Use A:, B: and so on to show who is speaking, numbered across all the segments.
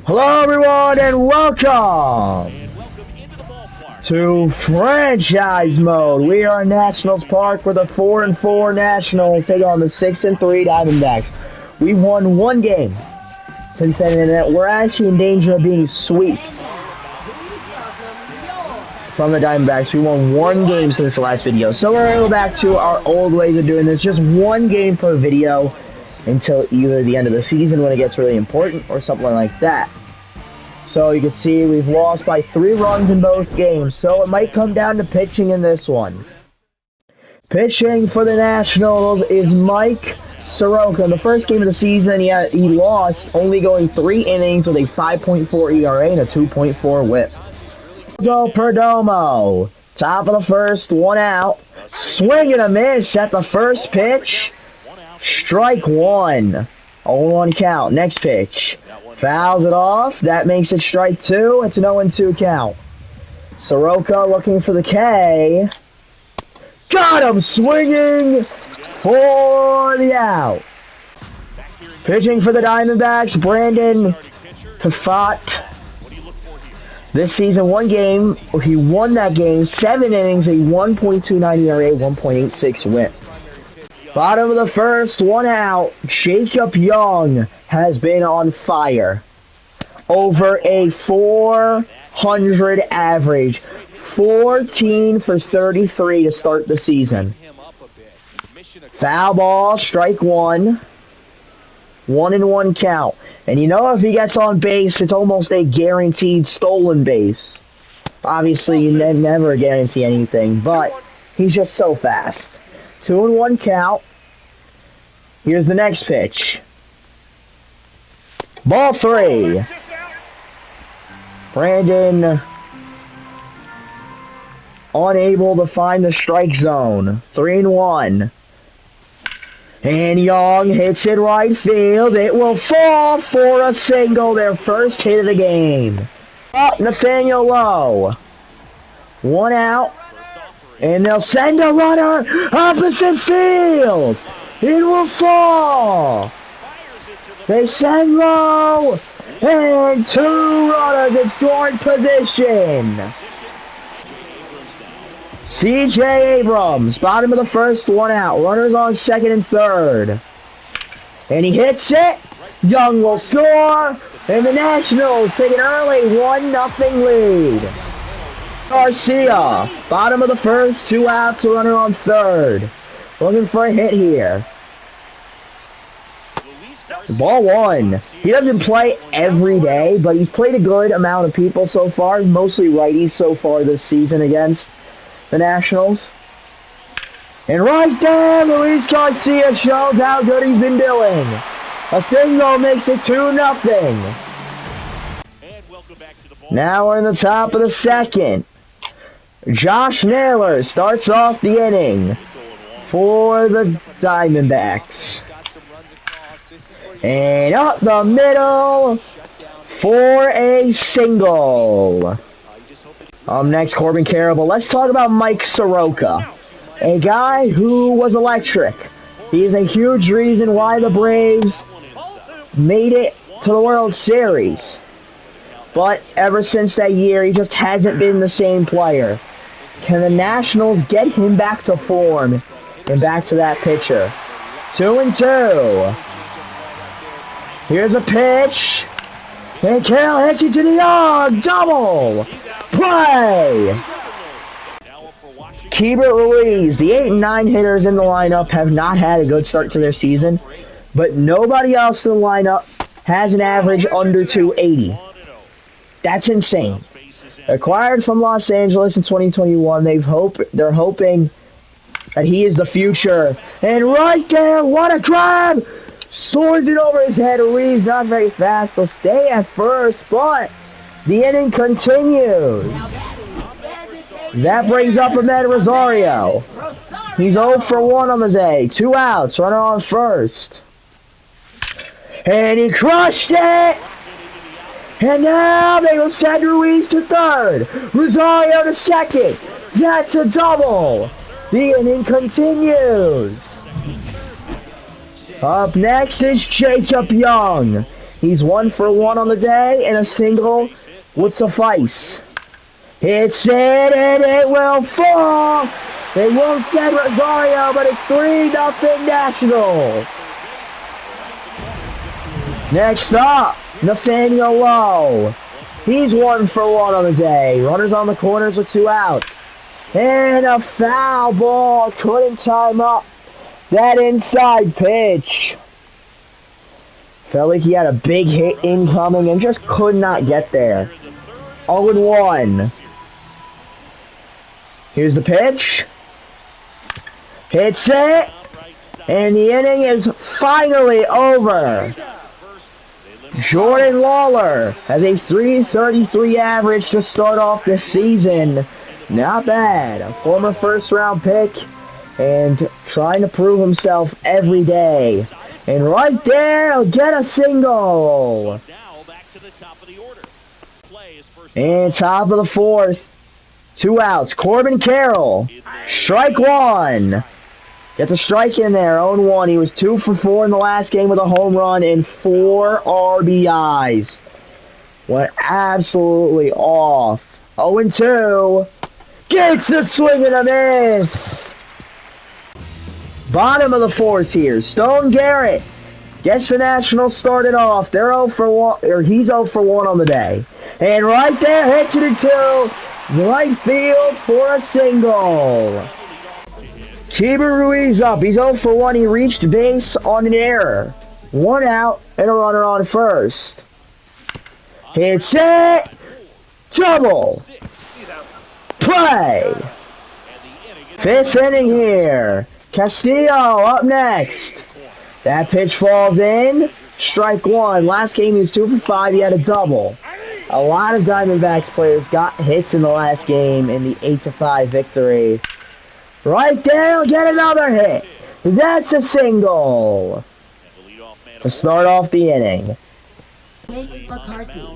A: Hello everyone and welcome to franchise mode. We are in Nationals Park with the 4-4 Nationals taking on the 6-3 Diamondbacks. We've won one game since then, and we're actually in danger of being swept from the Diamondbacks. We won one game since the last video, so we're going to go back to our old ways of doing this. Just one game per video until either the end of the season when it gets really important or something like that. So you can see we've lost by 3 runs in both games, so it might come down to pitching in this one. Pitching for the Nationals is Mike Soroka. In the first game of the season, he lost, only going 3 innings with a 5.4 ERA and a 2.4 WHIP. Perdomo, top of the first, 1 out. Swing and a miss at the first pitch. Strike 1. 0-1 count. Next pitch. Fouls it off. That makes it strike 2. It's an 0-2 count. Soroka looking for the K. Got him swinging for the out. Pitching for the Diamondbacks, Brandon Pfaadt. This season, one game, he won that game, 7 innings, a 1.29 ERA, 1.86 WHIP. Bottom of the first, 1 out. Jacob Young has been on fire. Over a 400 average. 14 for 33 to start the season. Foul ball, strike 1. 1-1 count. And you know if he gets on base, it's almost a guaranteed stolen base. Obviously, you never guarantee anything, but he's just so fast. 2-1 count. Here's the next pitch. Ball 3. Brandon unable to find the strike zone. 3-1. And Young hits it right field. It will fall for a single. Their first hit of the game. Up Nathaniel Lowe. 1 out. And they'll send a runner opposite field. It will fall. They send Lowe. And 2 runners in scoring position. C.J. Abrams, bottom of the first, 1 out. Runners on second and third. And he hits it. Young will score. And the Nationals take an early 1-0 lead. Garcia, bottom of the first, 2 outs, a runner on third. Looking for a hit here. Ball 1. He doesn't play every day, but he's played a good amount of people so far, mostly righties so far this season against the Nationals. And right there, Luis Garcia shows how good he's been doing. A single makes it 2-0. Now we're in the top of the second. Josh Naylor starts off the inning for the Diamondbacks. And up the middle for a single. Next, Corbin Carroll. Let's talk about Mike Soroka, a guy who was electric. He is a huge reason why the Braves made it to the World Series. But ever since that year, he just hasn't been the same player. Can the Nationals get him back to form and back to that pitcher? 2-2. Here's a pitch. And Carroll hits it to the yard. Double. Play! Keibert Ruiz, the 8 and 9 hitters in the lineup have not had a good start to their season, but nobody else in the lineup has an average under 280. That's insane. Acquired from Los Angeles in 2021, they're hoping that he is the future. And right there, what a grab! Soars it over his head. Ruiz not very fast. He'll stay at first, but the inning continues. That brings up Ahmed Rosario. He's 0 for 1 on the day. 2 outs. Runner on first. And he crushed it. And now they will send Ruiz to third. Rosario to second. That's a double. The inning continues. Up next is Jacob Young. He's 1 for 1 on the day, and a single would suffice. Hits it, and it will fall. They won't send Rosario, but it's 3-0 Nationals. Next up, Nathaniel Lowe. He's 1 for 1 on the day. Runners on the corners with 2 outs. And a foul ball. Couldn't time up that inside pitch. Felt like he had a big hit incoming and just could not get there. 0-1. Here's the pitch. Hits it. And the inning is finally over. Jordan Lawler has a .333 average to start off the season. Not bad. A former first-round pick and trying to prove himself every day. And right there, he'll get a single. And top of the 4th. 2 outs. Corbin Carroll. Strike 1. Gets a strike in there. 0-1. He was 2 for 4 in the last game with a home run and 4 RBIs. Went absolutely off. 0-2. Gets a swing and a miss. Bottom of the 4th here. Stone Garrett gets the Nationals started off. They're 0 for 1, or he's 0 for 1 on the day. And right there, hits it into right field for a single. Keeper Ruiz up. He's 0 for 1. He reached base on an error. 1 out and a runner on first. Hits it. Double. Play. 5th inning here. Castillo up next. That pitch falls in. Strike 1. Last game he was 2 for 5. He had a double. A lot of Diamondbacks players got hits in the last game in the 8-5 victory. Right there, he'll get another hit. That's a single. To start off the inning.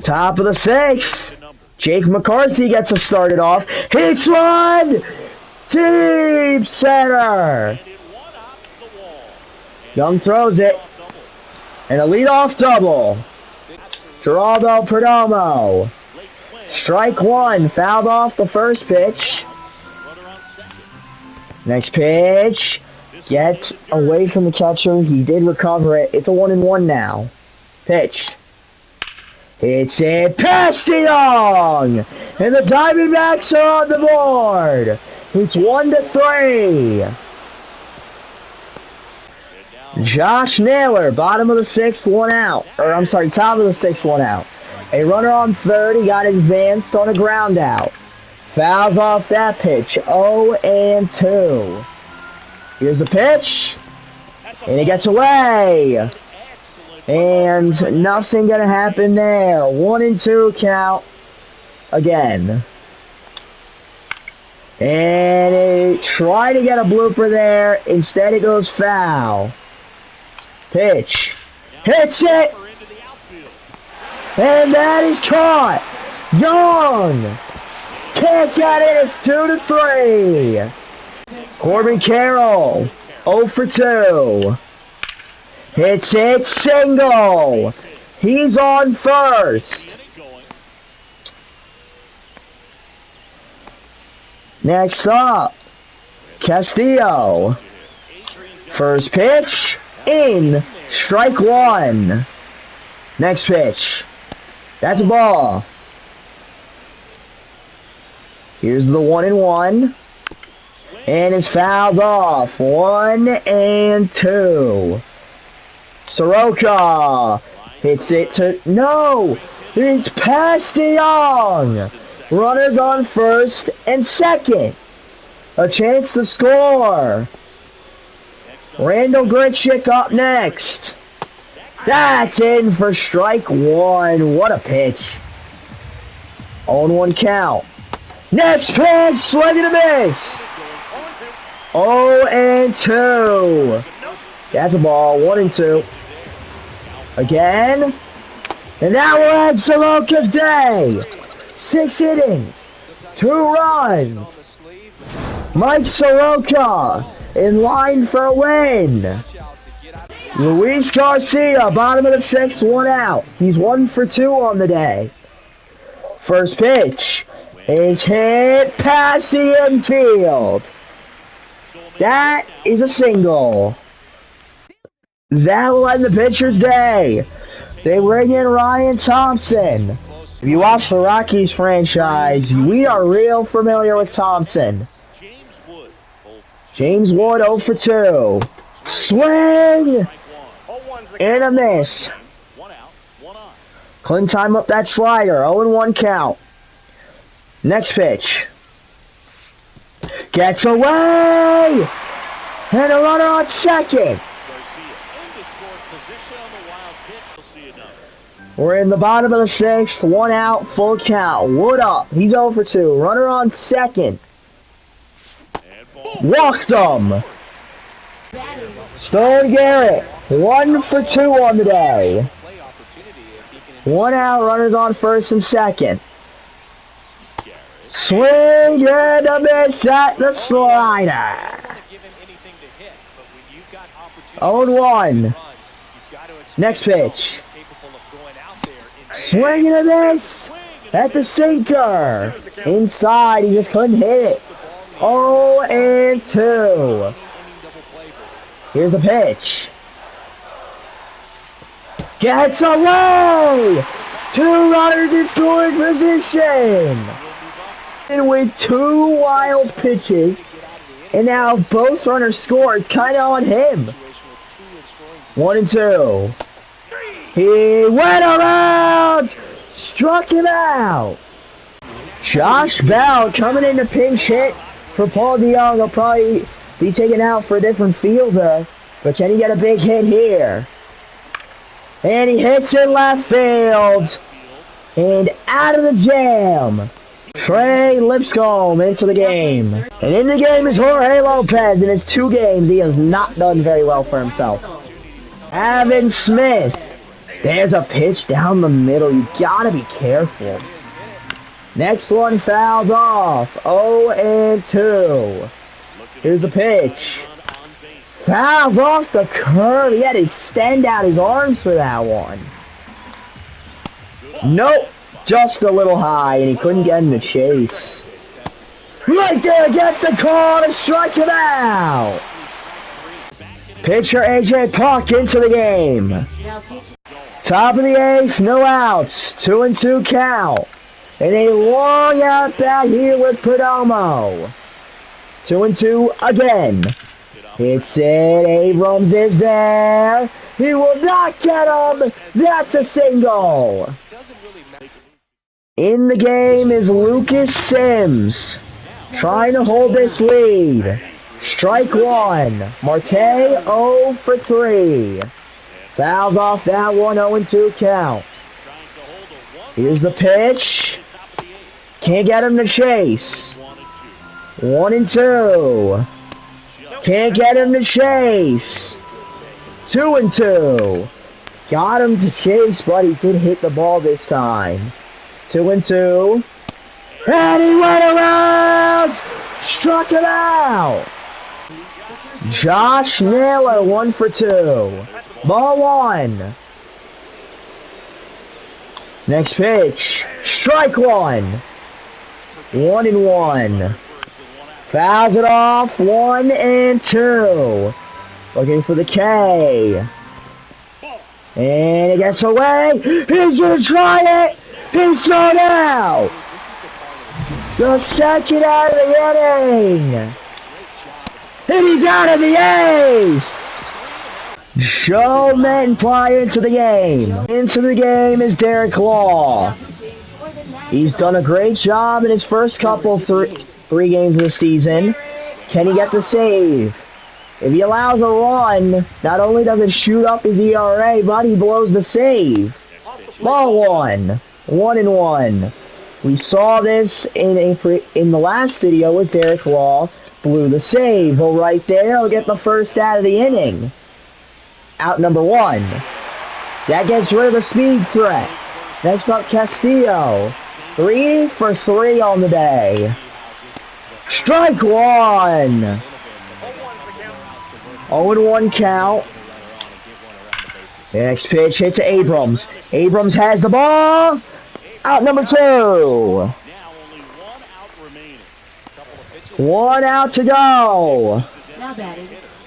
A: Top of the 6th. Jake McCarthy gets us started off. Hits one. Deep center. Young throws it. And a leadoff double. Geraldo Perdomo. Strike 1. Fouled off the first pitch. Next pitch. Gets away from the catcher. He did recover it. It's a 1-1 now. Pitch. Hits it past DeYoung. And the Diamondbacks are on the board. It's 1-3. Josh Naylor, bottom of the 6th, 1 out. Or, I'm sorry, top of the 6th, 1 out. A runner on third. He got advanced on a ground out. Fouls off that pitch. 0-2. Here's the pitch. And he gets away. And nothing gonna happen there. 1-2 count. Again. And he tried to get a blooper there. Instead it goes foul. Pitch. Hits it. And that is caught. Young. Can't get it. It's 2-3. Corbin Carroll. 0 for 2. Hits it. Single. He's on first. Next up, Castillo. First pitch, in, strike 1. Next pitch, that's a ball. Here's the 1-1, and it's fouled off. 1-2. Soroka hits it to, no, it's past DeYoung. Runners on first and second. A chance to score. Randall Grichuk up next. That's in for strike 1. What a pitch. 0-1 count. Next pitch, swing and a miss. 0-2. That's a ball. 1-2. Again. And that will end Soroka's day. 6 innings, 2 runs. Mike Soroka in line for a win. Luis Garcia, bottom of the 6th, 1 out. He's 1 for 2 on the day. First pitch is hit past the infield. That is a single. That will end the pitcher's day. They bring in Ryan Thompson. If you watch the Rockies franchise, we are real familiar with Thompson. James Wood 0 for 2. Swing! And a miss. Couldn't time up that slider. 0-1 count. Next pitch. Gets away! And a runner on second. We're in the bottom of the 6th. 1 out, full count. Wood up. He's 0 for 2. Runner on second. Walked him. Stone Garrett, 1 for 2 on the day. 1 out, runners on first and second. Swing and a miss at the slider. 0-1. Next pitch. Swing and a miss at the sinker. Inside, he just couldn't hit it. 0-2. Here's the pitch. Gets away! 2 runners in scoring position! And with 2 wild pitches, and now both runners score, it's kind of on him. 1-2. He went around! Struck him out! Josh Bell coming in to pinch hit for Paul DeYoung. He'll probably be taken out for a different fielder, but can he get a big hit here? And he hits in left field, and out of the jam. Trey Lipscomb into the game. And in the game is Jorge Lopez. In his 2 games, he has not done very well for himself. Evan Smith. There's a pitch down the middle. You gotta be careful. Next one fouls off. 0-2. Here's the pitch. Fouls off the curve. He had to extend out his arms for that one. Nope. Just a little high, and he couldn't get in the chase. Right there gets the call to strike him out. Pitcher A.J. Puck into the game. Top of the 8th, no outs. 2-2 count. And a long out bat here with Perdomo. 2-2 again. Hits it. Abrams is there. He will not get him. That's a single. In the game is Lucas Sims. Trying to hold this lead. Strike 1. Marte 0 for 3. Fouls off that one. 0-2 count. Here's the pitch. Can't get him to chase. 1-2. Can't get him to chase. 2-2. Got him to chase, but he did hit the ball this time. 2-2. And he went around! Struck him out! Josh Naylor, 1 for 2. Ball 1. Next pitch. Strike 1. 1-1. Fouls it off. 1-2. Looking for the K. And it gets away. He's going to try it. He's thrown out. The second out of the inning. And he's out of the 8th. Joe Menply into the game. Into the game is Derek Law. He's done a great job in his first couple three games of the season. Can he get the save? If he allows a run, not only does it shoot up his ERA, but he blows the save. Ball 1. 1-1. We saw this in the last video with Derek Law. Blew the save. Well, right there, he'll get the first out of the inning. Out number 1. That gets rid of the speed threat. Next up, Castillo. 3 for 3 on the day. Strike 1. 0-1 count. Next pitch hit to Abrams. Abrams has the ball. Out number 2. 1 out to go.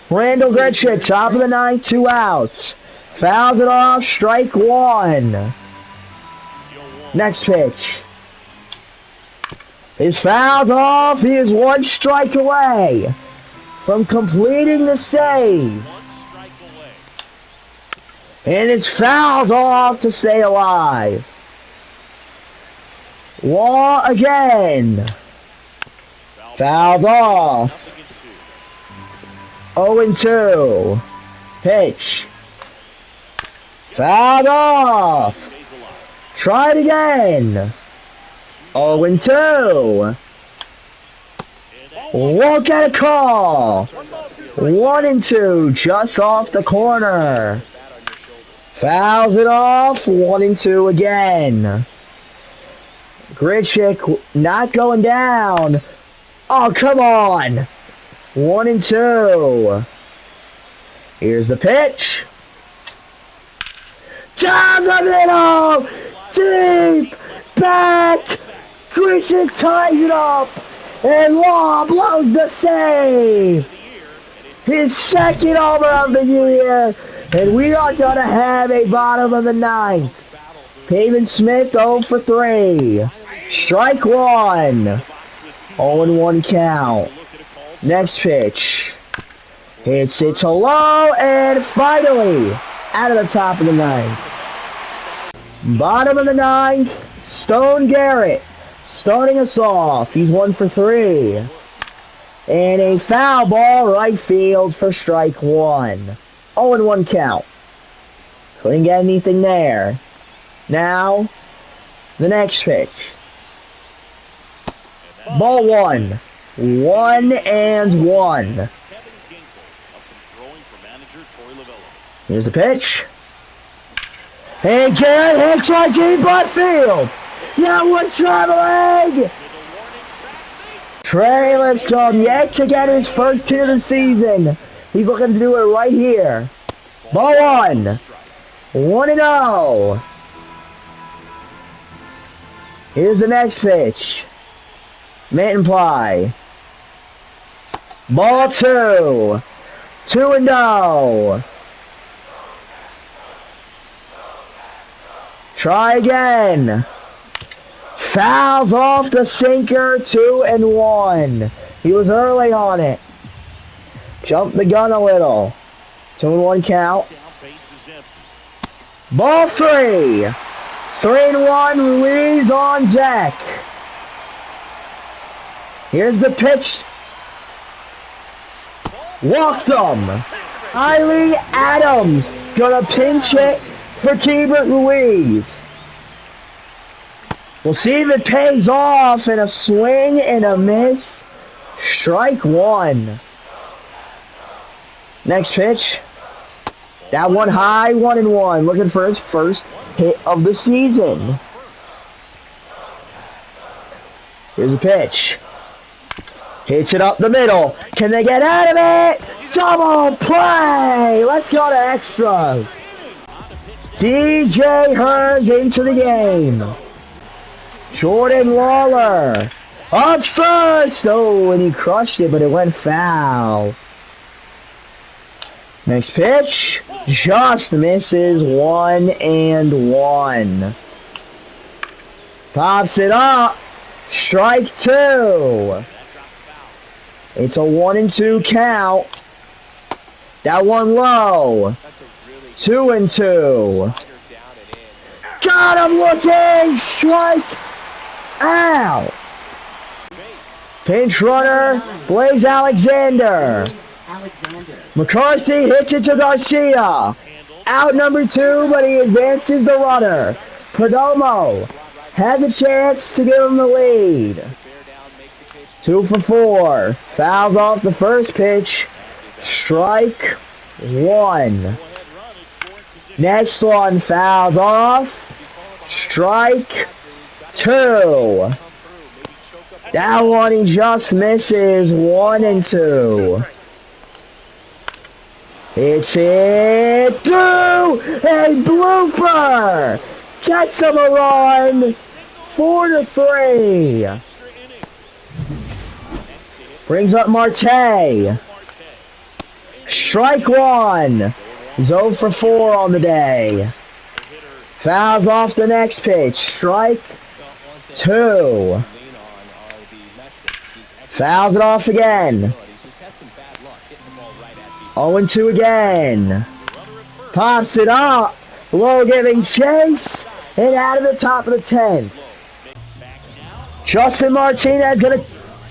A: Randall Gritchick, top of the 9th, 2 outs. Fouls it off, strike 1. Next pitch. Is fouled off. He is 1 strike away from completing the save. And it's fouled off to stay alive. Wall again. Fouled off. 0-2. Pitch. Fouled off. Try it again. 0-2. Won't get a call. 1-2. Just off the corner. Fouls it off. 1-2 again. Gritchick not going down. Oh, come on. 1-2. Here's the pitch. Down the middle. Deep. Back. Gritchick ties it up. And Law blows the save. His 2nd homer of the year. And we are going to have a bottom of the 9th. Pavin Smith 0 for 3. Strike 1. 0-1 count. Next pitch. Hits it to low, and finally, out of the top of the 9th. Bottom of the 9th, Stone Garrett starting us off. He's 1 for 3. And a foul ball right field for strike 1. 0-1 count. Couldn't get anything there. Now, the next pitch. Ball 1. 1-1. Here's the pitch. And Garrett hits right deep left field. Now one traveling. Trey Lipscomb yet to get his first hit of the season. He's looking to do it right here. Ball 1. 1-0. Here's the next pitch. Mint and ply. Ball 2. 2-0. Try again. Fouls off the sinker. 2-1. He was early on it. Jumped the gun a little. 2-1 count. Ball 3. 3-1. Ruiz on deck. Here's the pitch. Walked him. Riley Adams gonna pinch it for Keibert Ruiz. We'll see if it pays off in a swing and a miss. Strike 1. Next pitch. That one high, 1-1. Looking for his first hit of the season. Here's a pitch. Hits it up the middle. Can they get out of it? Double play! Let's go to extras. DJ Hearns into the game. Jordan Lawler. Up first! Oh, and he crushed it, but it went foul. Next pitch. Just misses. 1-1. Pops it up. Strike 2. It's a 1-2 count. That one low. 2-2. Got him looking. Strike out. Pinch runner, Blaze Alexander. McCarthy hits it to Garcia. Out number 2, but he advances the runner. Perdomo has a chance to give him the lead. 2 for 4. Fouls off the first pitch. Strike 1. Next one fouls off. Strike 2. That one he just misses. 1-2. It's hit through a blooper. Gets him a run. 4-3. Brings up Marte. Strike one. He's 0 for 4 on the day. Fouls off the next pitch. Strike two. Fouls it off again. 0-2 again. Pops it up. Low giving chase. And out of the top of the 10th. Justin Martinez gonna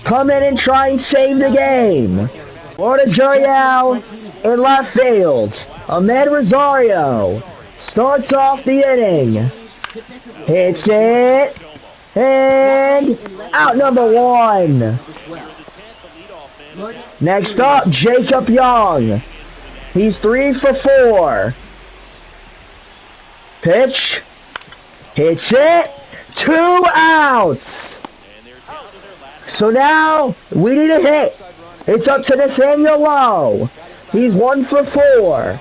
A: come in and try and save the game. Florida's Gurriel in left field. Ahmed Rosario starts off the inning. Hits it. And out number 1. Next up, Jacob Young. He's 3 for 4. Pitch. Hits it. 2 outs. So now we need a hit. It's up to Nathaniel Lowe. He's 1 for 4.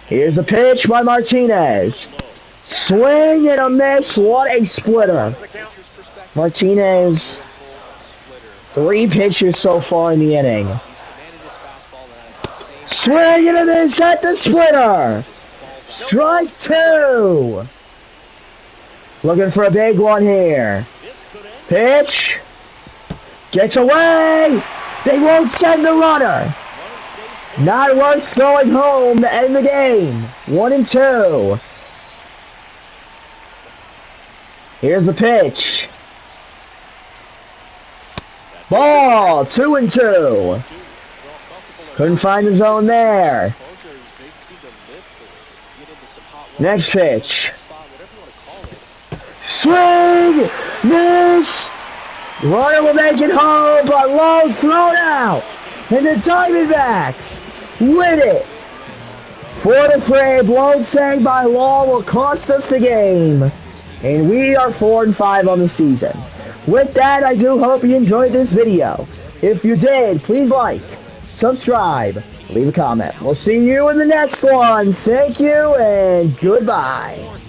A: Here's a pitch by Martinez. Swing and a miss. What a splitter. Martinez, 3 pitches so far in the inning. Swing and a miss at the splitter. Strike 2. Looking for a big one here. Pitch. Gets away. They won't send the runner. Not worth going home to end the game. 1-2. Here's the pitch. Ball. 2-2. Couldn't find the zone there. Next pitch. Swing! Miss! Runner will make it home, but Lowe thrown out. And the Diamondbacks win it. 4-3. Blown save by Lowe will cost us the game. And we are 4-5 on the season. With that, I do hope you enjoyed this video. If you did, please like, subscribe, leave a comment. We'll see you in the next one. Thank you and goodbye.